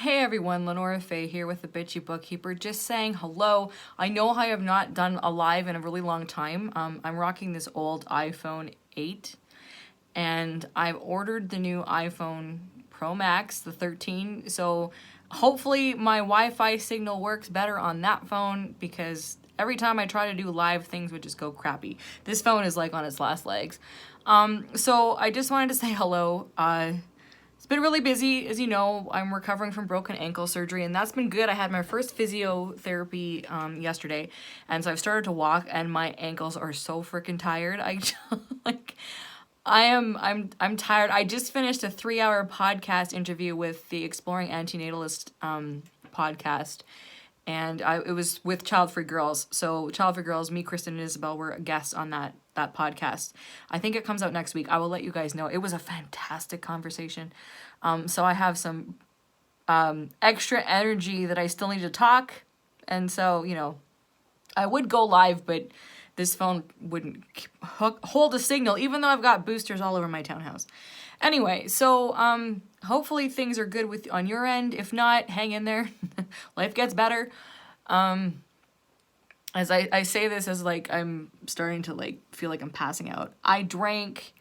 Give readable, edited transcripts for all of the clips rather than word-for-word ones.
Hey everyone, LeNora Faye here with the Bitchy Bookkeeper, just saying hello. I know I have not done a live in a really long time. I'm rocking this old iPhone 8 and I've ordered the new iPhone Pro Max, the 13, so hopefully my Wi-Fi signal works better on that phone because every time I try to do live, things would just go crappy. This phone is like on its last legs. So I just wanted to say hello. It's been really busy. As you know, I'm recovering from broken ankle surgery, and that's been good. I had my first physiotherapy yesterday, and so I've started to walk, and my ankles are so freaking tired. I'm tired. I just finished a 3-hour podcast interview with the Exploring Antinatalism podcast, and it was with Childfree girls. So Childfree girls, me, Kristen, and Isabel were guests on that podcast. I think it comes out next week. I will let you guys know. It was a fantastic conversation. So I have some extra energy that I still need to talk. And so, you know, I would go live, but this phone wouldn't hold a signal, even though I've got boosters all over my townhouse. Anyway, so hopefully things are good on your end. If not, hang in there. Life gets better. As I say this as like I'm starting to like feel like I'm passing out. I drank.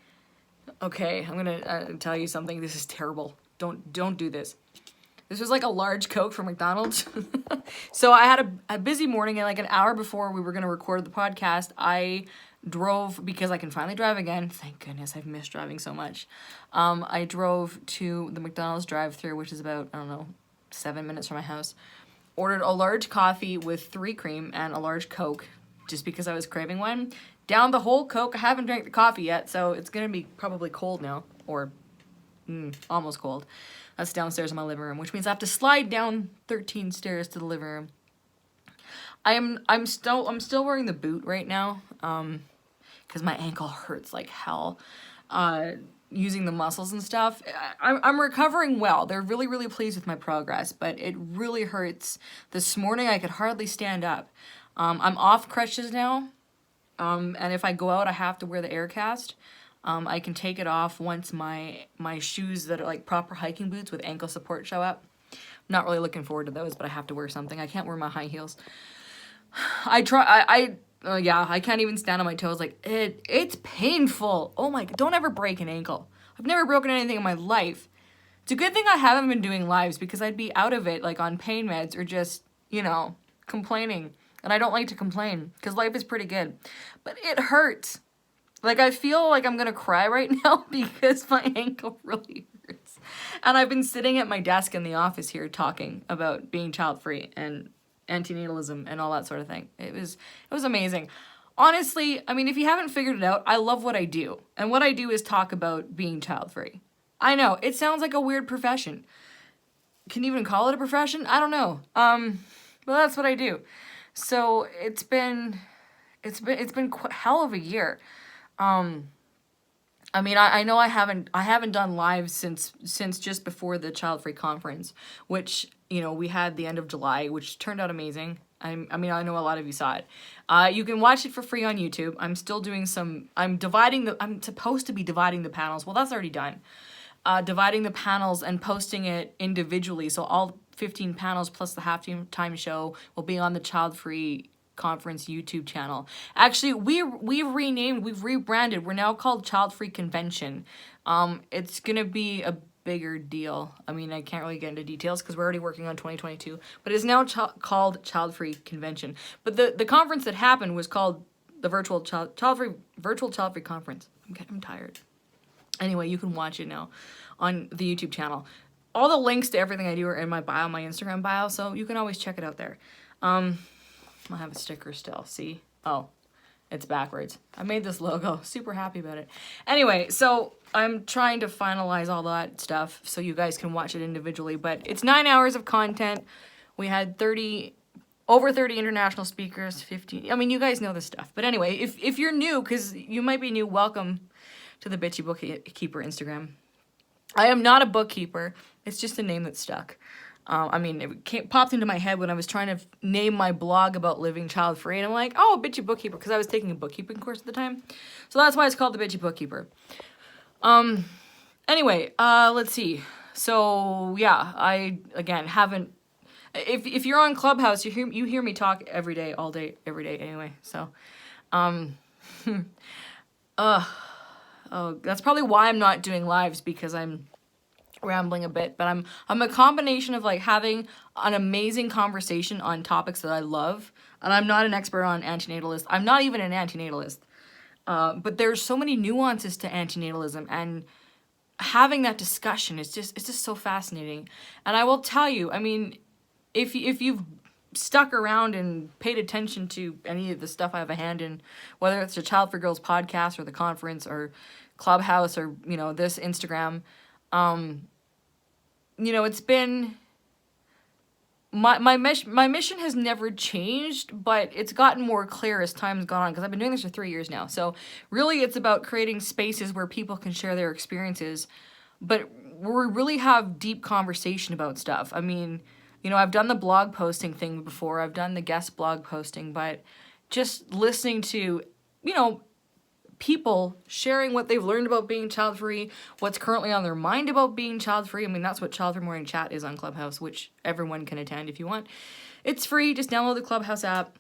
Okay, I'm gonna tell you something. This is terrible. Don't do this. This was like a large Coke from McDonald's. So I had a busy morning, and like an hour before we were gonna record the podcast, I drove, because I can finally drive again. Thank goodness, I've missed driving so much. I drove to the McDonald's drive-thru, which is about, I don't know, 7 minutes from my house. Ordered a large coffee with 3 cream and a large Coke, just because I was craving one. Downed the whole Coke. I haven't drank the coffee yet, so it's gonna be probably cold now, or almost cold. That's downstairs in my living room, which means I have to slide down 13 stairs to the living room. I'm still wearing the boot right now, because my ankle hurts like hell. Using the muscles and stuff. I'm recovering well. They're really, really pleased with my progress, but it really hurts. This morning I could hardly stand up. I'm off crutches now, and if I go out I have to wear the air cast. I can take it off once my shoes that are like proper hiking boots with ankle support show up. I'm not really looking forward to those, but I have to wear something. I can't wear my high heels. I can't even stand on my toes. Like, it's painful. Oh my, don't ever break an ankle. I've never broken anything in my life. It's a good thing I haven't been doing lives, because I'd be out of it, like on pain meds or just, you know, complaining. And I don't like to complain, because life is pretty good. But it hurts. Like, I feel like I'm gonna cry right now because my ankle really hurts. And I've been sitting at my desk in the office here talking about being child-free and antinatalism and all that sort of thing. It was amazing. Honestly, I mean, if you haven't figured it out, I love what I do. And what I do is talk about being child-free. I know, it sounds like a weird profession. Can you even call it a profession? I don't know. But that's what I do. So it's been quite hell of a year. I mean, I know I haven't done live since just before the Childfree conference, which, you know, we had the end of July, which turned out amazing. I mean, I know a lot of you saw it. You can watch it for free on YouTube. I'm still doing I'm supposed to be dividing the panels. Well, that's already done. Dividing the panels and posting it individually. So all 15 panels plus the halftime show will be on the Childfree conference YouTube channel. Actually, we've rebranded. We're now called Childfree Convention. It's gonna be a bigger deal. I mean, I can't really get into details because we're already working on 2022, but it's now called Childfree Convention. But the conference that happened was called the Virtual Childfree Conference. I'm tired. Anyway, you can watch it now on the YouTube channel. All the links to everything I do are in my bio, my Instagram bio, so you can always check it out there. I have a sticker still, see? Oh, it's backwards. I made this logo, super happy about it. Anyway, so I'm trying to finalize all that stuff so you guys can watch it individually, but it's 9 hours of content. We had over 30 international speakers, 15, I mean, you guys know this stuff. But anyway, if you're new, because you might be new, welcome to the Bitchy Bookkeeper Instagram. I am not a bookkeeper, it's just a name that stuck. I mean, it popped into my head when I was trying to name my blog about living child-free, and I'm like, oh, Bitchy Bookkeeper, because I was taking a bookkeeping course at the time. So that's why it's called the Bitchy Bookkeeper. Anyway, let's see. So yeah, I again haven't. If you're on Clubhouse, you hear me talk every day, all day, every day anyway. So, oh, that's probably why I'm not doing lives, because I'm rambling a bit. But I'm a combination of like having an amazing conversation on topics that I love, and I'm not an expert on antinatalist. I'm not even an antinatalist. But there's so many nuances to antinatalism, and having that discussion is it's just so fascinating. And I will tell you, I mean, if you've stuck around and paid attention to any of the stuff I have a hand in, whether it's the Childfree Girls podcast or the conference or Clubhouse or, you know, this Instagram, you know, it's been my mission has never changed, but it's gotten more clear as time's gone on, because I've been doing this for 3 years now. So really it's about creating spaces where people can share their experiences, but we really have deep conversation about stuff. I mean, you know, I've done the blog posting thing before, I've done the guest blog posting, but just listening to, you know, people sharing what they've learned about being child-free, what's currently on their mind about being child-free. I mean, that's what Child-Free Morning Chat is on Clubhouse, which everyone can attend if you want. It's free. Just download the Clubhouse app,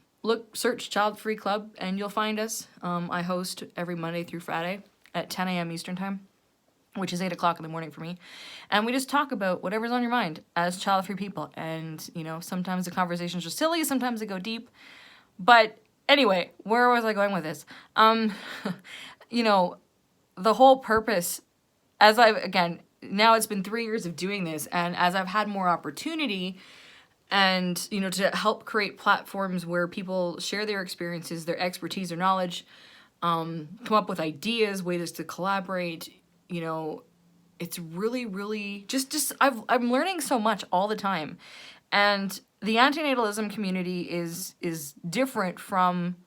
search Child-Free Club, and you'll find us. I host every Monday through Friday at 10 a.m. Eastern Time, which is 8 o'clock in the morning for me. And we just talk about whatever's on your mind as child-free people. And, you know, sometimes the conversations are silly, sometimes they go deep. But anyway, where was I going with this? You know, the whole purpose, now it's been 3 years of doing this, and as I've had more opportunity and, you know, to help create platforms where people share their experiences, their expertise, their knowledge, come up with ideas, ways to collaborate, you know, it's really, really I'm learning so much all the time. And the antinatalism community is different from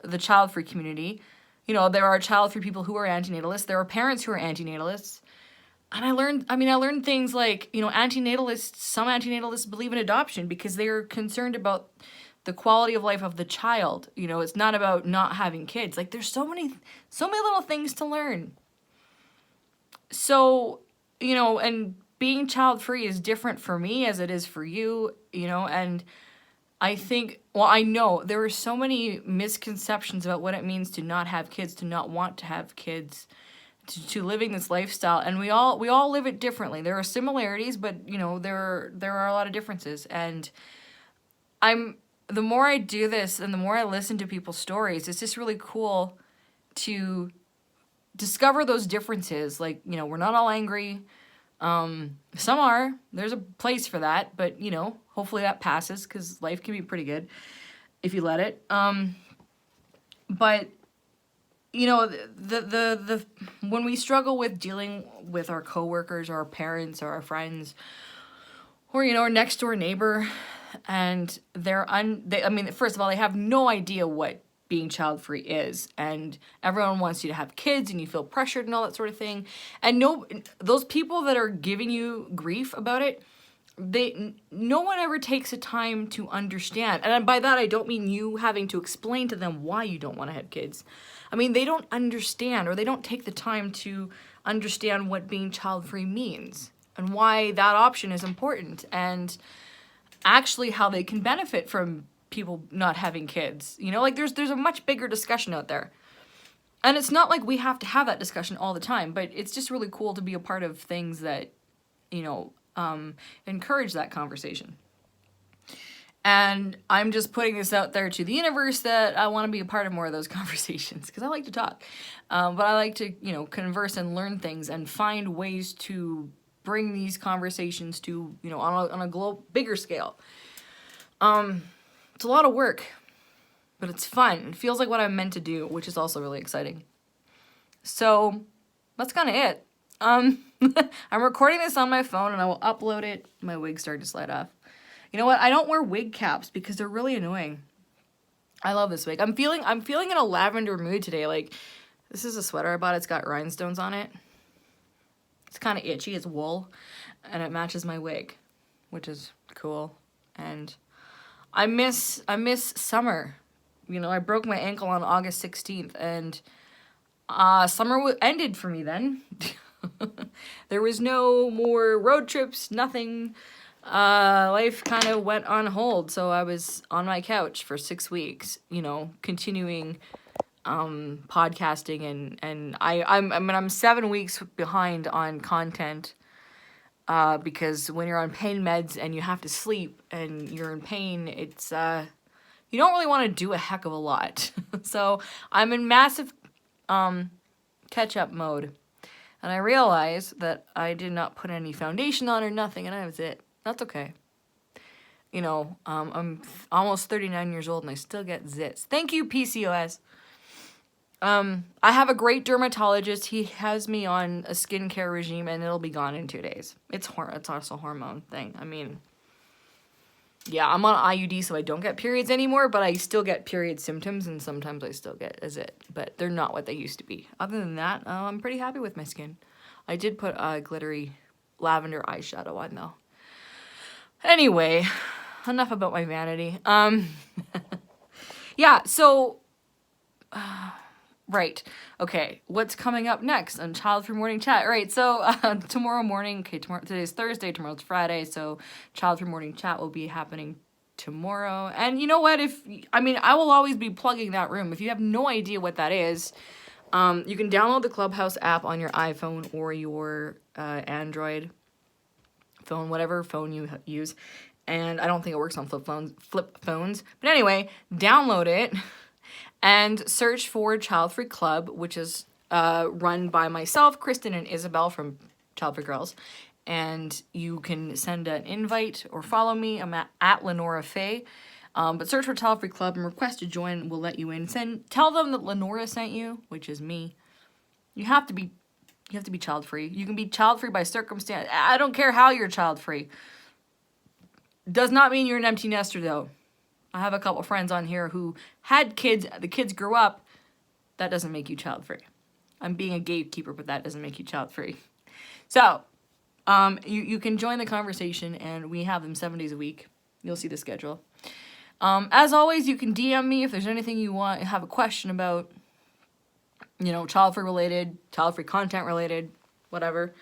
the child-free community. You know, there are child-free people who are antinatalists. There are parents who are antinatalists. And I learned things like, you know, some antinatalists believe in adoption because they're concerned about the quality of life of the child. You know, it's not about not having kids. Like, there's so many little things to learn. So, you know, and being child-free is different for me as it is for you, you know, and I think, well, I know there are so many misconceptions about what it means to not have kids, to not want to have kids, to living this lifestyle, and we all live it differently. There are similarities, but, you know, there are a lot of differences, and the more I do this and the more I listen to people's stories, it's just really cool to discover those differences. Like, you know, we're not all angry. Some are. There's a place for that, but, you know, hopefully that passes, because life can be pretty good if you let it. But, you know, the when we struggle with dealing with our coworkers or our parents or our friends, or, you know, our next door neighbor, and first of all, they have no idea what being child-free is, and everyone wants you to have kids, and you feel pressured and all that sort of thing. And those people that are giving you grief about it, no one ever takes the time to understand. And by that, I don't mean you having to explain to them why you don't want to have kids. I mean, they don't understand, or they don't take the time to understand what being child-free means and why that option is important, and actually how they can benefit from people not having kids. You know, like, there's a much bigger discussion out there. And it's not like we have to have that discussion all the time, but it's just really cool to be a part of things that, you know, encourage that conversation. And I'm just putting this out there to the universe that I want to be a part of more of those conversations, because I like to talk. But I like to, you know, converse and learn things and find ways to bring these conversations to, you know, on a bigger scale. It's a lot of work, but it's fun. It feels like what I'm meant to do, which is also really exciting. So that's kind of it. I'm recording this on my phone, and I will upload it. My wig's starting to slide off. You know what? I don't wear wig caps because they're really annoying. I love this wig. I'm feeling in a lavender mood today. Like, this is a sweater I bought. It's got rhinestones on it. It's kind of itchy. It's wool, and it matches my wig, which is cool. And I miss summer. You know, I broke my ankle on August 16th, and summer ended for me then. There was no more road trips, nothing. Life kind of went on hold, so I was on my couch for 6 weeks, continuing podcasting, and I'm 7 weeks behind on content, because when you're on pain meds and you have to sleep and you're in pain, it's you don't really want to do a heck of a lot. So I'm in massive catch-up mode. And I realized that I did not put any foundation on or nothing, and that was it. That's okay. I'm almost 39 years old and I still get zits. Thank you, PCOS. I have a great dermatologist. He has me on a skincare regime and it'll be gone in 2 days. It's also a hormone thing. I mean, yeah, I'm on IUD so I don't get periods anymore, but I still get period symptoms and sometimes I still get a zit, but they're not what they used to be. Other than that, I'm pretty happy with my skin. I did put a glittery lavender eyeshadow on though. Anyway, enough about my vanity. Yeah, so right. Okay, what's coming up next on Childfree Morning Chat? Right, so tomorrow morning, today's Thursday, tomorrow's Friday, so Childfree Morning Chat will be happening tomorrow. And you know what, I will always be plugging that room. If you have no idea what that is, you can download the Clubhouse app on your iPhone or your Android phone, whatever phone you use. And I don't think it works on flip phones. But anyway, download it and search for Childfree Club, which is run by myself, Kristen, and Isabel from Childfree Girls. And you can send an invite or follow me. I'm at LeNora Faye. But search for Childfree Club and request to join. We'll let you in. Tell them that LeNora sent you, which is me. You have to be child-free. You can be child-free by circumstance. I don't care how you're child-free. Does not mean you're an empty nester, though. I have a couple friends on here who had kids. The kids grew up. That doesn't make you child-free. I'm being a gatekeeper, but that doesn't make you child-free. So, you can join the conversation, and we have them 7 days a week. You'll see the schedule. As always, you can DM me if there's anything you have a question about. Child-free related, child-free content related, whatever.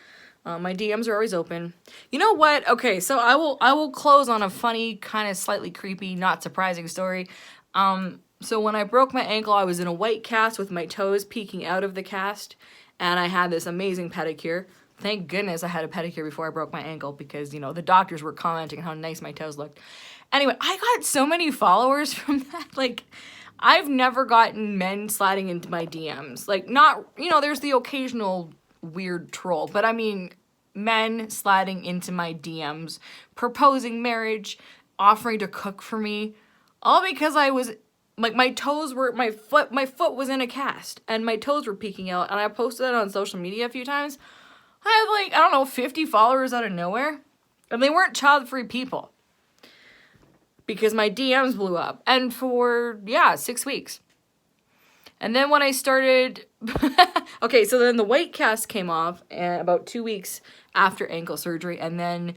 My DMs are always open. You know what? Okay, so I will close on a funny, kind of slightly creepy, not surprising story. So when I broke my ankle, I was in a white cast with my toes peeking out of the cast, and I had this amazing pedicure. Thank goodness I had a pedicure before I broke my ankle because, the doctors were commenting how nice my toes looked. Anyway, I got so many followers from that, I've never gotten men sliding into my DMs. There's the occasional weird troll, but I mean, men sliding into my DMs, proposing marriage, offering to cook for me, all because I was, my foot was in a cast, and my toes were peeking out, and I posted it on social media a few times. I had 50 followers out of nowhere, and they weren't child-free people. Because my DMs blew up. And for, 6 weeks. And then when I started... okay, so then the white cast came off about 2 weeks after ankle surgery. And then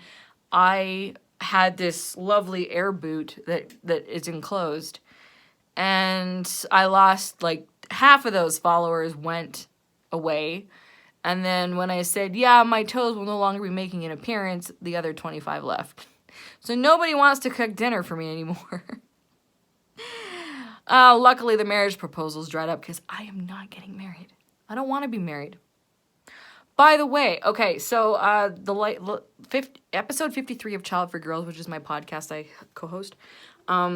I had this lovely air boot that is enclosed. And I lost, half of those followers went away. And then when I said, my toes will no longer be making an appearance, the other 25 left. So nobody wants to cook dinner for me anymore. Luckily, the marriage proposals dried up because I am not getting married. I don't want to be married. By the way, okay, so episode 53 of Childfree Girls, which is my podcast I co-host,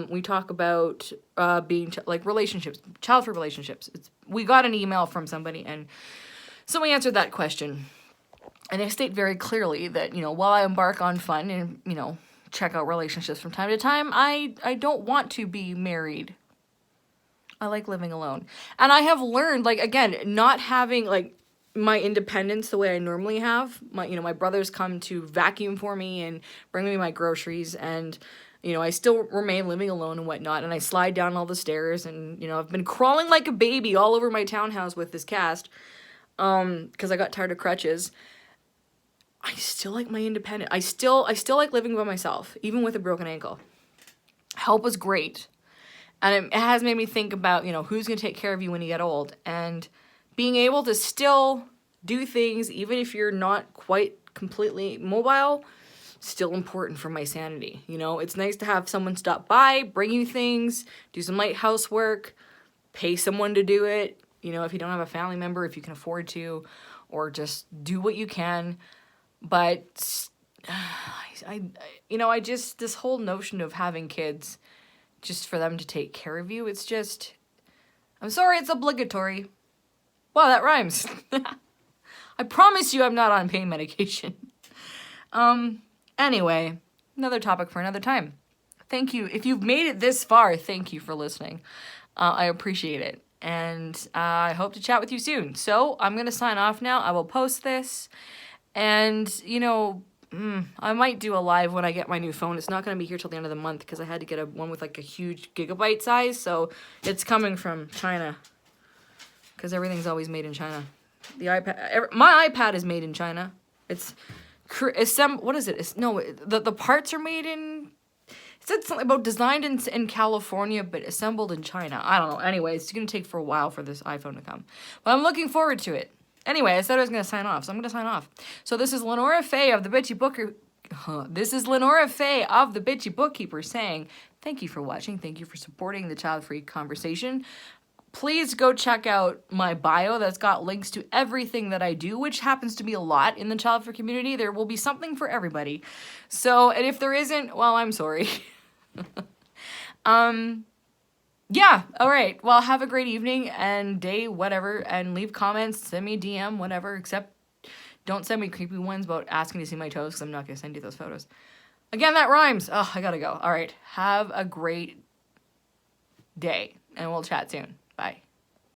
we talk about being relationships, childfree relationships. We got an email from somebody, and so we answered that question. And they state very clearly that, while I embark on fun and, check out relationships from time to time, I don't want to be married. I like living alone. And I have learned, not having, my independence the way I normally have. My brothers come to vacuum for me and bring me my groceries, and, I still remain living alone and whatnot, and I slide down all the stairs, and, I've been crawling like a baby all over my townhouse with this cast, because I got tired of crutches. I still like my independence. I still like living by myself, even with a broken ankle. Help was great. And it has made me think about, who's going to take care of you when you get old. And being able to still do things, even if you're not quite completely mobile, still important for my sanity. You know, it's nice to have someone stop by, bring you things, do some light housework, pay someone to do it. You know, if you don't have a family member, if you can afford to, or just do what you can. But I just, this whole notion of having kids just for them to take care of you, it's just, I'm sorry, it's obligatory. Wow, that rhymes. I promise you I'm not on pain medication. Anyway, another topic for another time. Thank you. If you've made it this far, thank you for listening. I appreciate it. And I hope to chat with you soon. So I'm going to sign off now. I will post this. And, you know, I might do a live when I get my new phone. It's not going to be here till the end of the month because I had to get one with like a huge gigabyte size. So it's coming from China because everything's always made in China. The iPad, my iPad is made in China. It's what is it? The parts are made in. It said something about designed in California, but assembled in China. I don't know. Anyway, it's going to take for a while for this iPhone to come. But I'm looking forward to it. Anyway, I said I was going to sign off, so I'm going to sign off. So this is LeNora Faye of the Bitchy Booker. This is LeNora Faye of the Bitchy Bookkeeper saying, thank you for watching. Thank you for supporting the Child-Free conversation. Please go check out my bio that's got links to everything that I do, which happens to be a lot in the Child-Free community. There will be something for everybody. So, and if there isn't, well, I'm sorry. Yeah, all right. Well, have a great evening and day, whatever, and leave comments, send me a DM, whatever, except don't send me creepy ones about asking to see my toes because I'm not going to send you those photos. Again, that rhymes. Oh, I gotta go. All right. Have a great day, and we'll chat soon. Bye.